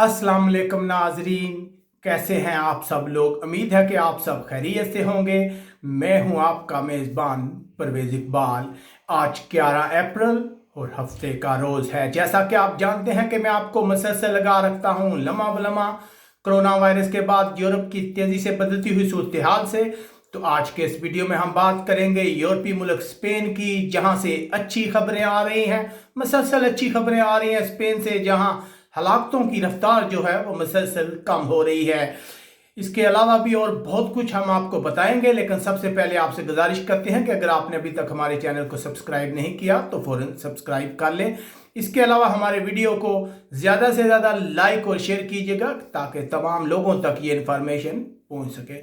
अस्सलाम वालेकुम नाजरीन, कैसे हैं आप सब लोग। उम्मीद है कि आप सब खैरियत से होंगे। मैं हूं आपका मेज़बान परवेज़ इकबाल। आज 11 अप्रैल और हफ्ते का रोज़ है। जैसा कि आप जानते हैं कि मैं आपको मसलसल लगा रखता हूं लम्हा बलम्हा कोरोना वायरस के बाद यूरोप की तेज़ी से बदलती हुई सूरत हाल से। तो आज के इस वीडियो में हम बात करेंगे यूरोपीय मुल्क स्पेन की, जहां से अच्छी खबरें आ रही हैं। मसलसल अच्छी खबरें आ रही हैं स्पेन से, जहां हलाकतों की रफ्तार जो है वो मसलसल कम हो रही है। इसके अलावा भी और बहुत कुछ हम आपको बताएंगे, लेकिन सबसे पहले आपसे गुजारिश करते हैं कि अगर आपने अभी तक हमारे चैनल को सब्सक्राइब नहीं किया तो फौरन सब्सक्राइब कर लें। इसके अलावा हमारे वीडियो को ज़्यादा से ज़्यादा लाइक और शेयर कीजिएगा ताकि तमाम लोगों तक ये इन्फॉर्मेशन पहुंच सके।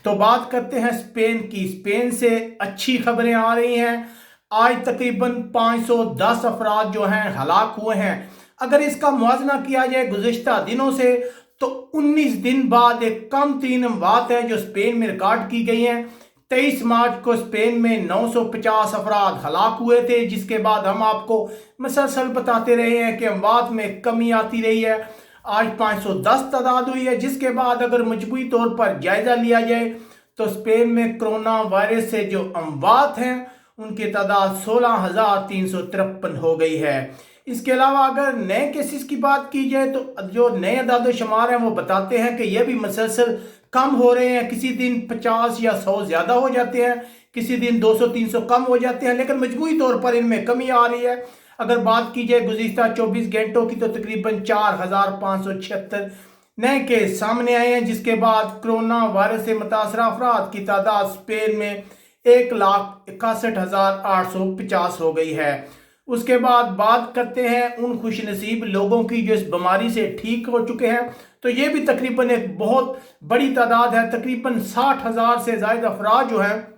तो बात करते हैं स्पेन की। स्पेन से अच्छी खबरें आ रही हैं। आज तकरीबन 510 अफराद जो हैं हलाक हुए हैं। अगर इसका मुआवजा किया जाए गुज़िश्ता दिनों से तो 19 दिन बाद एक कम तीन बात है जो स्पेन में रिकॉर्ड की गई है। 23 मार्च को स्पेन में 950 अफराद हलाक हुए थे, जिसके बाद हम आपको मसलसल बताते रहे हैं कि अमवात में कमी आती रही है। आज 510 तादाद हुई है, जिसके बाद अगर मजबूरी तौर पर जायजा लिया जाए तो स्पेन में कोरोना वायरस से जो अमवात हैं उनकी तादाद 16,353 हो गई है। इसके अलावा अगर नए केसेस की बात की जाए तो जो नए अदाद शुमार हैं वो बताते हैं कि यह भी मसलसल कम हो रहे हैं। किसी दिन 50 या 100 ज़्यादा हो जाते हैं, किसी दिन 200-300 कम हो जाते हैं, लेकिन मजबूरी तौर पर इनमें कमी आ रही है। अगर बात की जाए गुज़िश्ता 24 घंटों की तो तकरीबन 4,576 नए केस सामने आए हैं, जिसके बाद कोरोना वायरस से मुतासर अफराद की तादाद स्पेन में 1,61,850 हो गई है। उसके बाद बात करते हैं उन खुशनसीब लोगों की जो इस बीमारी से ठीक हो चुके हैं। तो ये भी तकरीबन एक बहुत बड़ी तादाद है। तकरीबन 60,000 से ज़्यादा अफराद जो हैं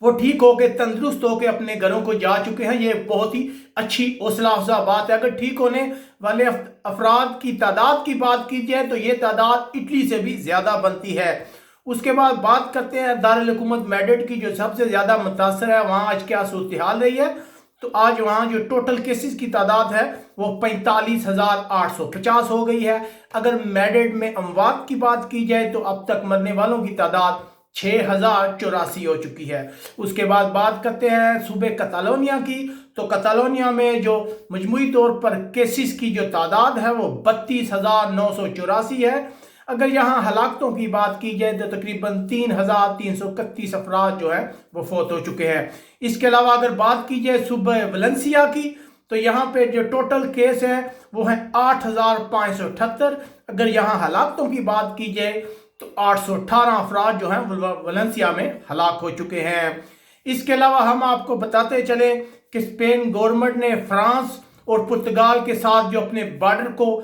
वो ठीक होकर तंदुरुस्त होकर अपने घरों को जा चुके हैं। ये बहुत ही अच्छी हौसला अफजा बात है। अगर ठीक होने वाले अफराद की तादाद की बात की जाए तो ये तादाद इटली से भी ज़्यादा बनती है। उसके बाद बात करते हैं दारुल हुकूमत मैड्रिड की, जो सबसे ज़्यादा मुतासर है। वहाँ आज क्या सूरत हाल रही है तो आज वहाँ जो टोटल केसेस की तादाद है वो 45,850 हो गई है। अगर मैड्रिड में अमवात की बात की जाए तो अब तक मरने वालों की तादाद 6,084 हो चुकी है। उसके बाद बात करते हैं सूबे कतालोनिया की। तो कतालोनिया में जो मजमूई तौर पर केसेस की जो तादाद है वो 32,984 है। अगर यहाँ हलाकतों की बात की जाए तो तकरीबन 3,331 अफराद जो है वो फौत हो चुके हैं। इसके अलावा अगर बात की जाए सूबे वलेंसिया की तो यहाँ पे जो टोटल केस है वो है 8,578। अगर यहाँ हलाकतों की बात की जाए तो 818 अफराद जो हैं वलेंसिया में हलाक हो चुके हैं। इसके अलावा हम आपको बताते चले कि स्पेन गवर्नमेंट ने फ्रांस और पुर्तगाल के साथ जो अपने बॉर्डर को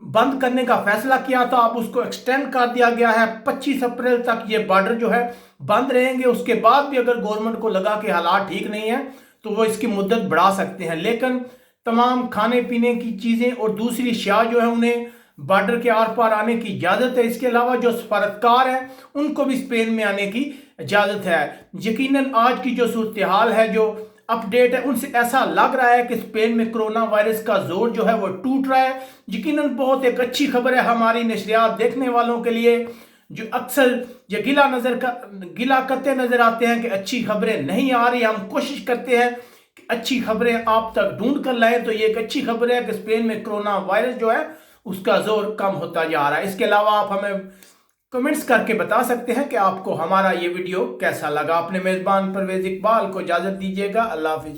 बंद करने का फैसला किया था, अब उसको एक्सटेंड कर दिया गया है। 25 अप्रैल तक ये बॉर्डर जो है बंद रहेंगे। उसके बाद भी अगर गवर्नमेंट को लगा कि हालात ठीक नहीं है तो वो इसकी मुद्दत बढ़ा सकते हैं, लेकिन तमाम खाने पीने की चीज़ें और दूसरी अशिया जो है उन्हें बॉर्डर के आर पार आने की इजाज़त है। इसके अलावा जो सफारतकार हैं उनको भी स्पेन में आने की इजाज़त है। यकीनन आज की जो सूरत हाल है, जो अपडेट है, उनसे ऐसा लग रहा है कि स्पेन में कोरोना वायरस का जोर जो है वो टूट रहा है। यकीनन बहुत एक अच्छी खबर है हमारी नशरियात देखने वालों के लिए, जो अक्सर ये गिला करते नजर आते हैं कि अच्छी खबरें नहीं आ रही। हम कोशिश करते हैं कि अच्छी खबरें आप तक ढूंढ कर लाएं। तो ये एक अच्छी खबर है कि स्पेन में कोरोना वायरस जो है उसका जोर कम होता जा रहा है। इसके अलावा आप हमें कमेंट्स करके बता सकते हैं कि आपको हमारा ये वीडियो कैसा लगा। अपने मेज़बान परवेज़ इकबाल को इजाज़त दीजिएगा। अल्लाह हाफिज़।